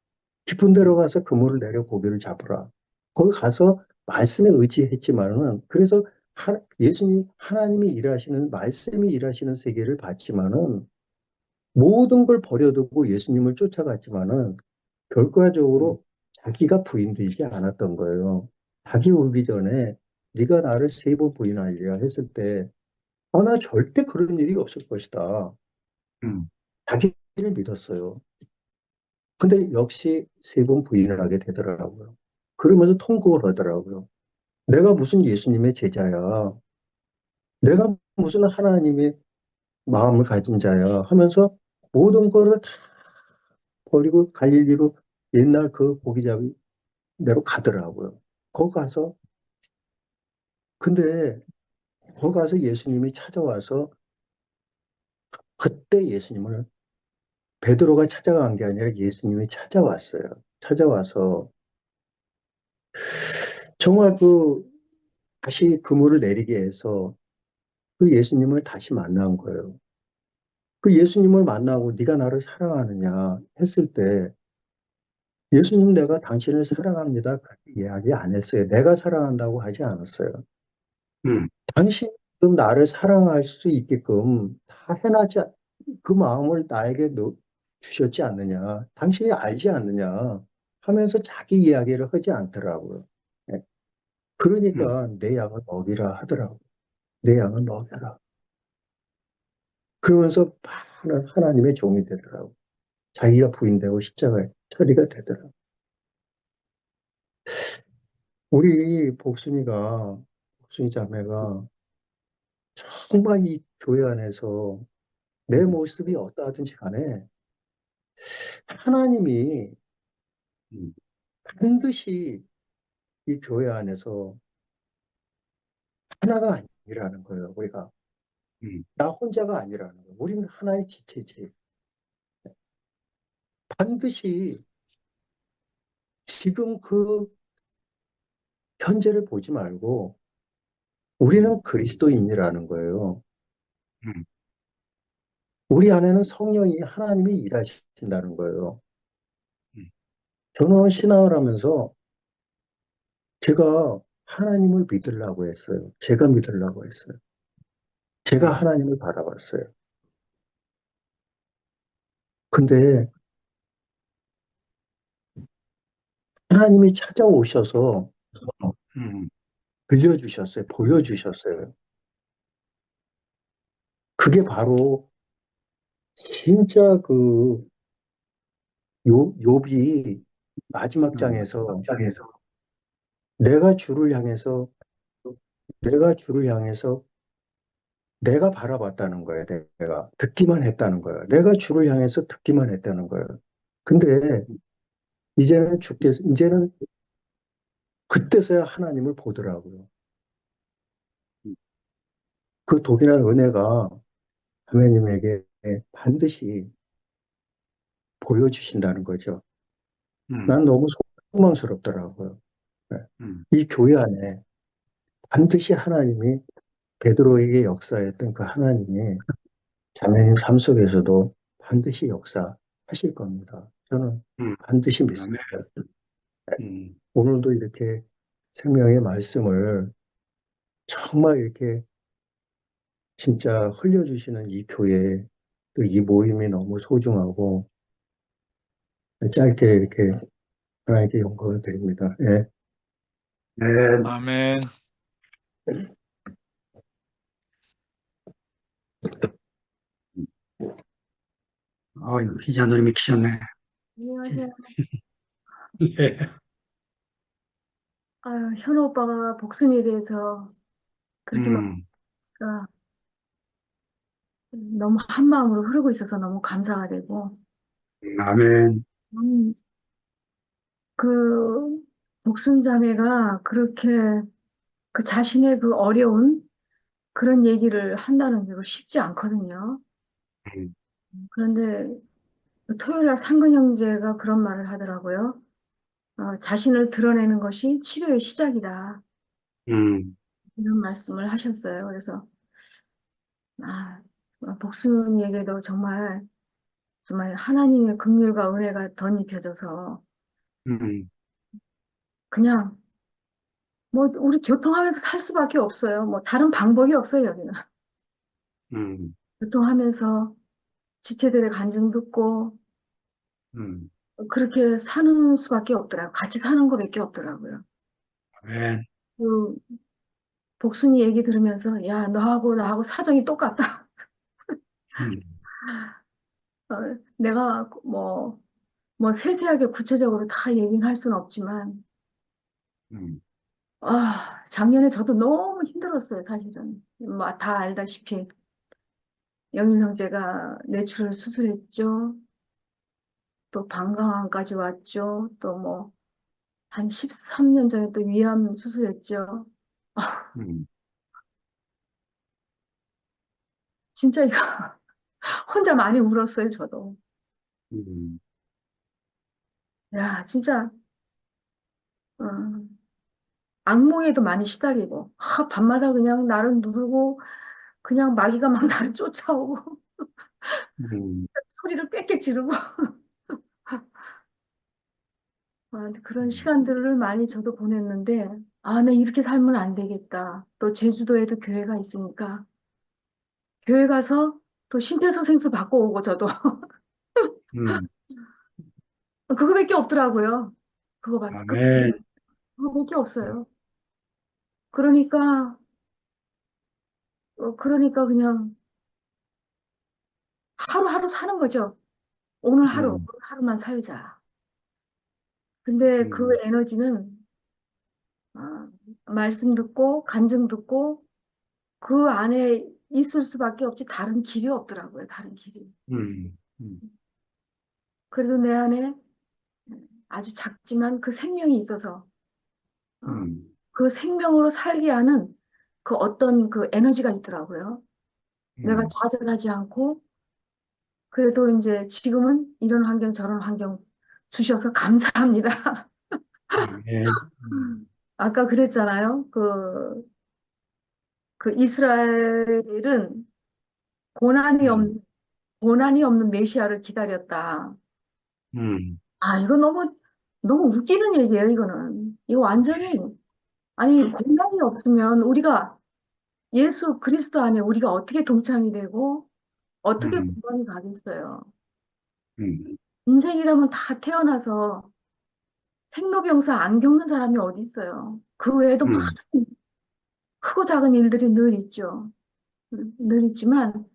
깊은 데로 가서 그물을 내려 고기를 잡으라. 거기 가서 말씀에 의지했지만은 그래서 예수님 하나님이 일하시는 말씀이 일하시는 세계를 봤지만은 모든 걸 버려두고 예수님을 쫓아갔지만은 결과적으로 자기가 부인되지 않았던 거예요. 자기 오기 전에 네가 나를 3번 부인하리라 했을 때, 나 절대 그런 일이 없을 것이다. 음, 자기를 믿었어요. 근데 역시 3번 부인을 하게 되더라고요. 그러면서 통곡을 하더라고요. 내가 무슨 예수님의 제자야. 내가 무슨 하나님의 마음을 가진 자야 하면서 모든 거를 다 버리고 갈릴리로 옛날 그 고기잡이 대로 가더라고요. 거기 가서 근데 거기 가서 예수님이 찾아와서 그때 예수님을 베드로가 찾아간 게 아니라 예수님이 찾아왔어요. 찾아와서 정말 다시 그물을 내리게 해서 그 예수님을 다시 만난 거예요. 그 예수님을 만나고 네가 나를 사랑하느냐 했을 때 예수님 내가 당신을 사랑합니다. 그렇게 이야기 안 했어요. 내가 사랑한다고 하지 않았어요. 음, 당신이 지금 나를 사랑할 수 있게끔 다 그 마음을 나에게 주셨지 않느냐. 당신이 알지 않느냐 하면서 자기 이야기를 하지 않더라고요. 예. 음, 그러니까 내 양을 먹이라 하더라고요. 내 양을 먹여라. 그러면서 많은 하나님의 종이 되더라고요. 자기가 부인되고 십자가에 처리가 되더라고요. 우리 복순이 자매가 정말 이 교회 안에서 내 모습이 어떠하든지 간에 하나님이 음, 반드시 이 교회 안에서 하나가 아니라는 거예요, 우리가. 음, 나 혼자가 아니라는 거예요. 우리는 하나의 지체지. 반드시 지금 그 현재를 보지 말고 우리는 그리스도인이라는 거예요. 음, 우리 안에는 성령이 하나님이 일하신다는 거예요. 음, 저는 신앙을 하면서 제가 하나님을 믿으려고 했어요. 제가 믿으려고 했어요. 제가 음, 하나님을 바라봤어요. 근데 하나님이 찾아오셔서 음, 들려주셨어요. 보여주셨어요. 그게 바로 진짜 욥이 마지막 장에서 장에서, 내가 주를 향해서 내가 주를 향해서 내가 바라봤다는 거예요. 내가 듣기만 했다는 거예요. 내가 주를 향해서 듣기만 했다는 거예요. 근데 이제는 그때서야 하나님을 보더라고요. 그 독일한 은혜가 하나님에게 반드시 보여주신다는 거죠. 음, 난 너무 소망스럽더라고요. 네. 음, 이 교회 안에 반드시 하나님이 베드로에게 역사했던 그 하나님이 자매님 삶 속에서도 반드시 역사하실 겁니다. 저는 음, 반드시 아멘. 믿습니다. 음, 오늘도 이렇게 생명의 말씀을 정말 이렇게 진짜 흘려주시는 이 교회, 또 이 모임이 너무 소중하고 짧게 이렇게 하나님께 영광을 드립니다. 예. 네. 아멘. 희자누님이 키셨네. 안녕하세요. 네. 아유, 현우 오빠가 복순이에 대해서 그렇게 막, 음, 아, 너무 한 마음으로 흐르고 있어서 너무 감사가 되고, 아멘. 음, 그, 복순 자매가 그렇게 그 자신의 그 어려운 그런 얘기를 한다는 게 쉽지 않거든요. 음, 그런데 그 토요일 날 상근 형제가 그런 말을 하더라고요. 자신을 드러내는 것이 치료의 시작이다. 음, 이런 말씀을 하셨어요. 그래서, 아, 복순이에게도 정말 하나님의 긍휼과 은혜가 덧입혀져서 음, 그냥 뭐 우리 교통하면서 살 수밖에 없어요. 뭐 다른 방법이 없어요, 여기는. 음, 교통하면서 지체들의 간증 듣고 음, 그렇게 사는 수밖에 없더라고요. 같이 사는 거밖에 없더라고요. 아멘. 그 복순이 얘기 들으면서 야, 너하고 나하고 사정이 똑같다. 음, 어, 내가 뭐 세세하게 구체적으로 다 얘기는 할 수는 없지만 음, 작년에 저도 너무 힘들었어요, 사실은. 뭐 다 알다시피 영일 형제가 뇌출을 수술했죠. 또 방광암까지 왔죠. 또 뭐 한 13년 전에 또 위암 수술했죠. 아, 음, 진짜 이거 혼자 많이 울었어요, 저도. 음, 야, 진짜 어, 악몽에도 많이 시달리고 밤마다 그냥 나를 누르고 그냥 마귀가 막 나를 쫓아오고 음, 소리를 꽥꽥 지르고 그런 음, 시간들을 많이 저도 보냈는데 나 이렇게 살면 안 되겠다. 또 제주도에도 교회가 있으니까 교회 가서 또 심폐소생술 받고 오고 저도 음, 그거밖에 없더라고요. 아멘. 그거밖에 없어요. 그러니까 그러니까 그냥 하루하루 사는 거죠. 오늘 음, 하루만 살자. 근데 그 음, 에너지는 아, 말씀 듣고 간증 듣고 그 안에 있을 수밖에 없지 다른 길이 없더라고요. 다른 길이. 음, 음, 그래도 내 안에 아주 작지만 그 생명이 있어서 어, 음, 그 생명으로 살게 하는 그 어떤 그 에너지가 있더라고요. 내가 음, 좌절하지 않고 그래도 이제 지금은 이런 환경 저런 환경 주셔서 감사합니다. 아멘. 아까 그랬잖아요. 그 이스라엘은 고난이 음, 없는 고난이 없는 메시아를 기다렸다. 음, 이거 너무 웃기는 얘기예요, 이거는. 이거 완전히 아니 고난이 없으면 우리가 예수 그리스도 안에 우리가 어떻게 동참이 되고 어떻게 음, 구원이 가겠어요. 음, 인생이라면 다 태어나서 생로병사 안 겪는 사람이 어디 있어요. 그 외에도 음, 많은 크고 작은 일들이 늘 있죠. 늘 있지만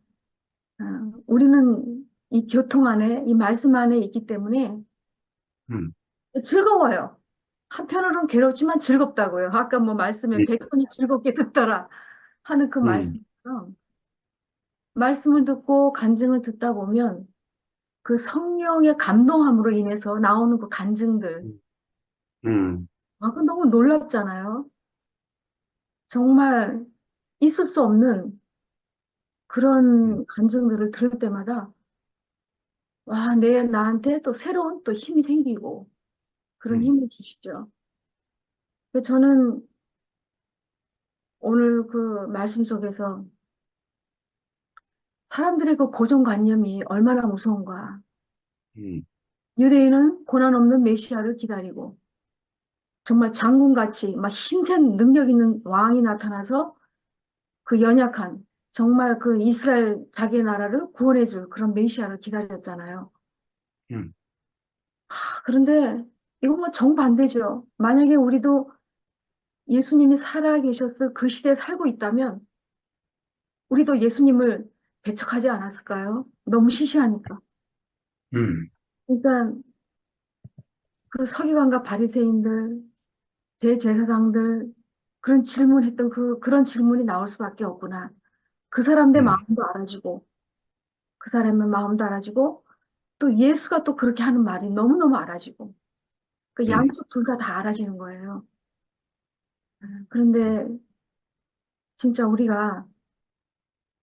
우리는 이 교통 안에 이 말씀 안에 있기 때문에 음, 즐거워요. 한편으로는 괴롭지만 즐겁다고요. 아까 뭐 말씀에 백분이 즐겁게 듣더라 하는 그 음, 말씀처럼 말씀을 듣고 간증을 듣다 보면 그 성령의 감동함으로 인해서 나오는 그 간증들 음, 그건 너무 놀랍잖아요. 정말 있을 수 없는 음, 그런 간증들을 들을 때마다 나한테 또 새로운 또 힘이 생기고 그런 음. 힘을 주시죠. 근데 저는 오늘 그 말씀 속에서 사람들의 그 고정관념이 얼마나 무서운가. 음. 유대인은 고난 없는 메시아를 기다리고 정말 장군같이 막 힘센 능력 있는 왕이 나타나서 그 연약한 정말 그 이스라엘 자기 나라를 구원해줄 그런 메시아를 기다렸잖아요. 음. 그런데 이건 뭐 정반대죠. 만약에 우리도 예수님이 살아계셨을 그 시대에 살고 있다면 우리도 예수님을 배척하지 않았을까요? 너무 시시하니까. 음. 그러니까 그 서기관과 바리새인들, 제사장들 그런 질문했던 그런 질문이 나올 수밖에 없구나. 그 사람들 음. 마음도 알아주고 그 사람의 마음도 알아주고 또 예수가 또 그렇게 하는 말이 너무너무 알아지고 그 음. 양쪽 둘 다 알아지는 거예요. 그런데 진짜 우리가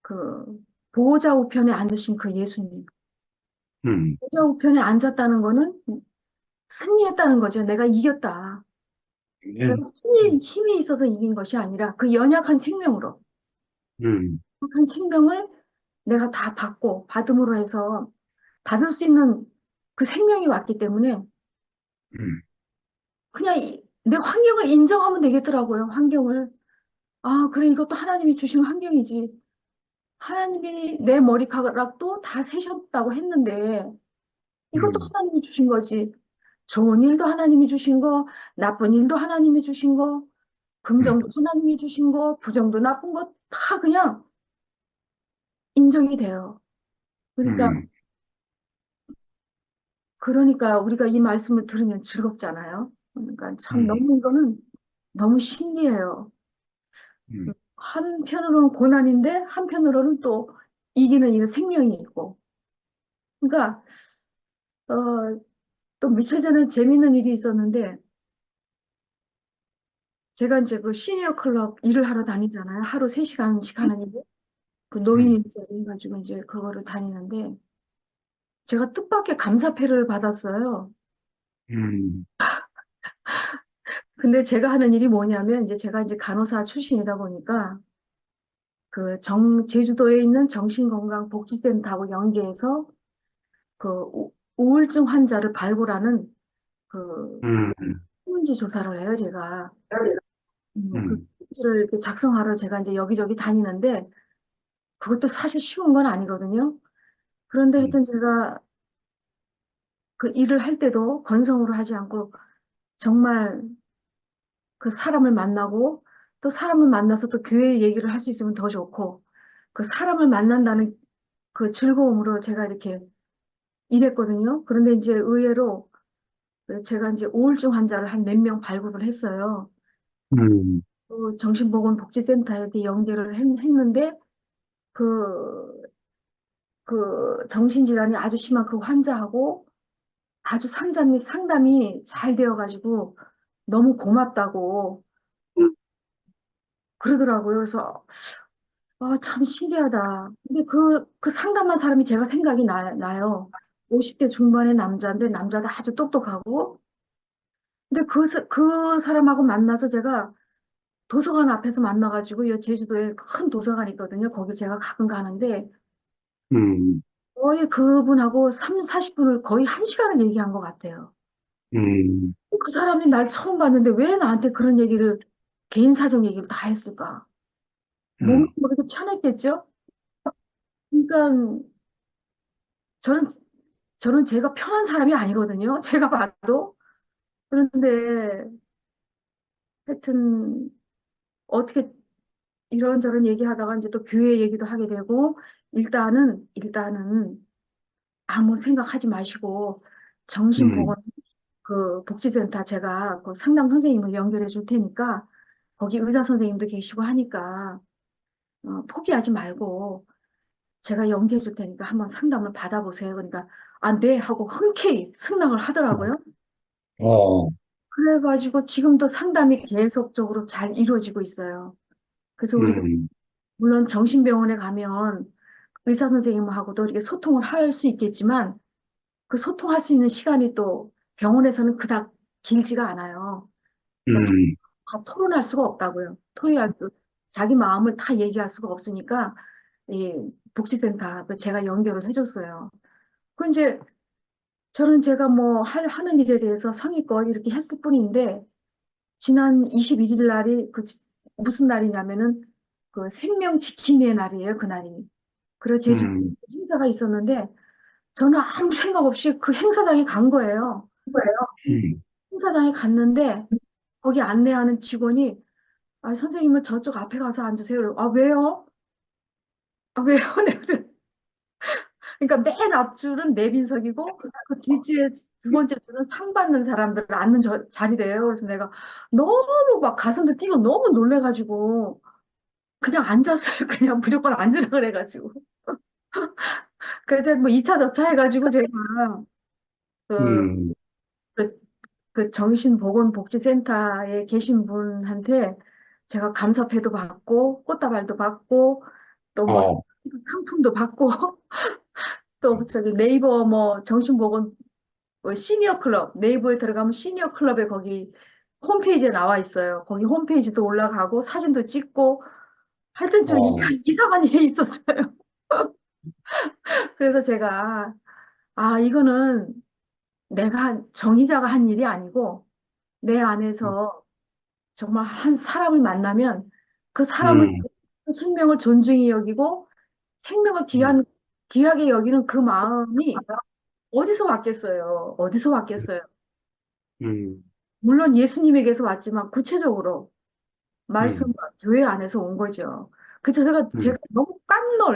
그 보호자 우편에 앉으신 그 예수님, 음. 보호자 우편에 앉았다는 거는 승리했다는 거죠. 내가 이겼다. 예. 내가 힘이 있어서 이긴 것이 아니라 그 연약한 생명으로, 음. 연약한 생명을 내가 다 받음으로 해서 받을 수 있는 그 생명이 왔기 때문에 음. 그냥 내 환경을 인정하면 되겠더라고요. 환경을. 아, 그래, 이것도 하나님이 주신 환경이지. 하나님이 내 머리카락도 다 세셨다고 했는데 이것도 음. 하나님이 주신 거지. 좋은 일도 하나님이 주신 거, 나쁜 일도 하나님이 주신 거, 음. 긍정도 하나님이 주신 거, 부정도 나쁜 거 다 그냥 인정이 돼요. 그러니까, 음. 그러니까 우리가 이 말씀을 들으면 즐겁잖아요. 그러니까 참 음. 너무 이거는 너무 신기해요. 음. 한편으로는 고난인데 한편으로는 또 이기는 이 생명이 있고. 그러니까 또 며칠 전에 재밌는 일이 있었는데 제가 이제 그 시니어 클럽 일을 하러 다니잖아요. 하루 3시간씩 하는 일. 그 노인 음. 일자리 해가지고 이제 그거를 다니는데 제가 뜻밖의 감사패를 받았어요. 음. 근데 제가 하는 일이 뭐냐면 이제 제가 이제 간호사 출신이다 보니까 그 제주도에 있는 정신건강복지센터하고 연계해서 그 우울증 환자를 발굴하는 그 음. 설문지 조사를 해요, 제가. 그 음. 설문지를 이렇게 작성하러 제가 이제 여기저기 다니는데 그것도 사실 쉬운 건 아니거든요. 그런데 음. 하여튼 제가 그 일을 할 때도 건성으로 하지 않고 정말 그 사람을 만나고 또 사람을 만나서 또 교회 얘기를 할 수 있으면 더 좋고 그 사람을 만난다는 그 즐거움으로 제가 이렇게 일했거든요. 그런데 이제 의외로 제가 이제 우울증 환자를 한 몇 명 발굴을 했어요. 음. 또 정신보건복지센터에 이렇게 연계를 했는데 그, 그 정신질환이 아주 심한 그 환자하고 아주 상담이 잘 되어가지고 너무 고맙다고 그러더라고요. 그래서 참 신기하다. 근데 그 상담한 사람이 제가 생각이 나요. 50대 중반의 남자인데 남자도 아주 똑똑하고 근데 그 사람하고 만나서 제가 도서관 앞에서 만나가지고 이 제주도에 큰 도서관이 있거든요. 거기 제가 가끔 가는데 음. 거의 그분하고 3, 40분을 거의 1시간을 얘기한 것 같아요. 음. 그 사람이 날 처음 봤는데 왜 나한테 그런 얘기를 개인 사정 얘기를 다 했을까? 몸이 음. 그렇게 편했겠죠? 그러니까 저는 제가 편한 사람이 아니거든요. 제가 봐도. 그런데 하여튼 어떻게 이런저런 얘기하다가 이제 또 교회 얘기도 하게 되고 일단은 아무 생각하지 마시고 정신보건 음. 그 복지센터 제가 그 상담 선생님을 연결해 줄 테니까 거기 의사 선생님도 계시고 하니까 포기하지 말고 제가 연계해 줄 테니까 한번 상담을 받아보세요. 그러니까 네 하고 흔쾌히 승낙을 하더라고요. 어. 그래가지고 지금도 상담이 계속적으로 잘 이루어지고 있어요. 그래서 우리가 음. 물론 정신병원에 가면 의사 선생님하고도 이렇게 소통을 할 수 있겠지만 그 소통할 수 있는 시간이 또 병원에서는 그닥 길지가 않아요. 그러니까 음, 다 토론할 수가 없다고요. 자기 마음을 다 얘기할 수가 없으니까 이 복지센터 제가 연결을 해줬어요. 그 이제 저는 제가 뭐 하는 일에 대해서 성의껏 이렇게 했을 뿐인데 지난 21일 날이 무슨 날이냐면은 그 생명 지킴이의 날이에요. 그날이. 그래서 제주 음, 행사가 있었는데 저는 아무 생각 없이 그 행사장에 간 거예요. 음, 행사장에 갔는데 거기 안내하는 직원이 선생님은 저쪽 앞에 가서 앉으세요. 왜요? 왜요? 그러니까 맨 앞줄은 내빈석이고 그 뒤에 두 번째 줄은 상 받는 사람들 앉는 자리래요. 그래서 내가 너무 막 가슴도 뛰고 너무 놀래가지고 그냥 앉았어요. 그냥 무조건 앉으라 그래가지고. 그래서 뭐 2차 접차 해가지고 제가 그, 음, 그, 그 정신보건복지센터에 계신 분한테 제가 감사패도 받고 꽃다발도 받고 또 뭐 어, 상품도 받고 또 저기 네이버 뭐 정신보건 뭐 시니어 클럽 네이버에 들어가면 시니어 클럽에 거기 홈페이지에 나와 있어요. 거기 홈페이지도 올라가고 사진도 찍고 하여튼 좀 어, 이상한 일이 있었어요. 그래서 제가 이거는 정의자가 한 일이 아니고 내 안에서 정말 한 사람을 만나면 그 사람을 음, 그 생명을 존중히 여기고 생명을 귀하게 여기는 그 마음이 어디서 왔겠어요? 어디서 왔겠어요? 음, 물론 예수님에게서 왔지만 구체적으로 음, 말씀과 교회 안에서 온 거죠. 그래서 제가 음, 너무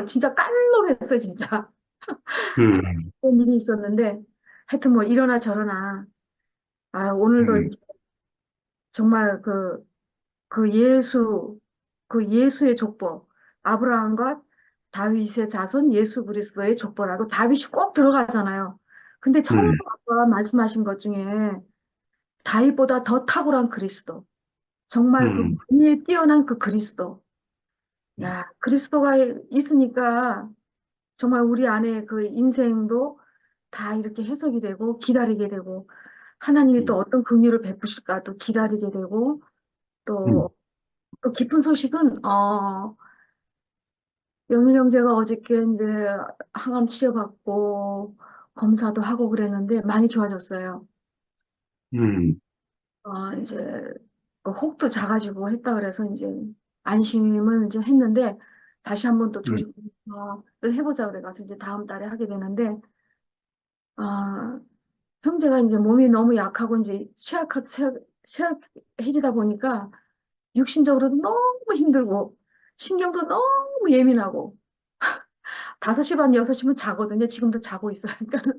진짜 깜놀했어요, 진짜. 음, 그런 일이 있었는데 하여튼 뭐 이러나 저러나 오늘도 음, 이렇게 정말 그 예수의 족보, 아브라함과 다윗의 자손 예수 그리스도의 족보라고 다윗이 꼭 들어가잖아요. 근데 처음 음, 아까 말씀하신 것 중에 다윗보다 더 탁월한 그리스도, 정말 그 음, 위에 뛰어난 그 그리스도. 야, 그리스도가 있으니까 정말 우리 안에 그 인생도 다 이렇게 해석이 되고 기다리게 되고 하나님이 또 음, 어떤 긍휼을 베푸실까 또 기다리게 되고 음, 또 기쁜 소식은 영일 형제가 어저께 이제 항암 치료받고 검사도 하고 그랬는데 많이 좋아졌어요. 음, 이제 그 혹도 작아지고 했다 그래서 이제 안심을 이제 했는데 다시 한번 또 음, 조직 검사를 해보자 그래가지고 이제 다음 달에 하게 되는데 아 형제가 이제 몸이 너무 약하고 이제 쇠약해지다 보니까 육신적으로도 너무 힘들고 신경도 너무 예민하고 5시 반, 6시면 자거든요. 지금도 자고 있어요. 그러니까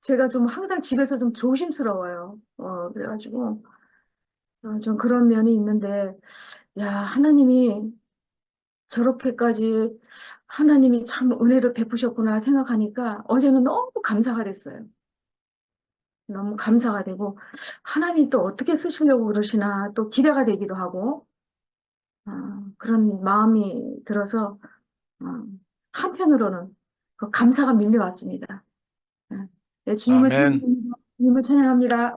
제가 좀 항상 집에서 좀 조심스러워요. 그래가지고 좀 그런 면이 있는데 야, 저렇게까지 하나님이 참 은혜를 베푸셨구나 생각하니까 어제는 너무 감사가 됐어요. 너무 감사가 되고 하나님이 또 어떻게 쓰시려고 그러시나 또 기대가 되기도 하고 그런 마음이 들어서 어, 한편으로는 그 감사가 밀려왔습니다. 네, 주님을 아멘. 찬양합니다. 주님을 찬양합니다.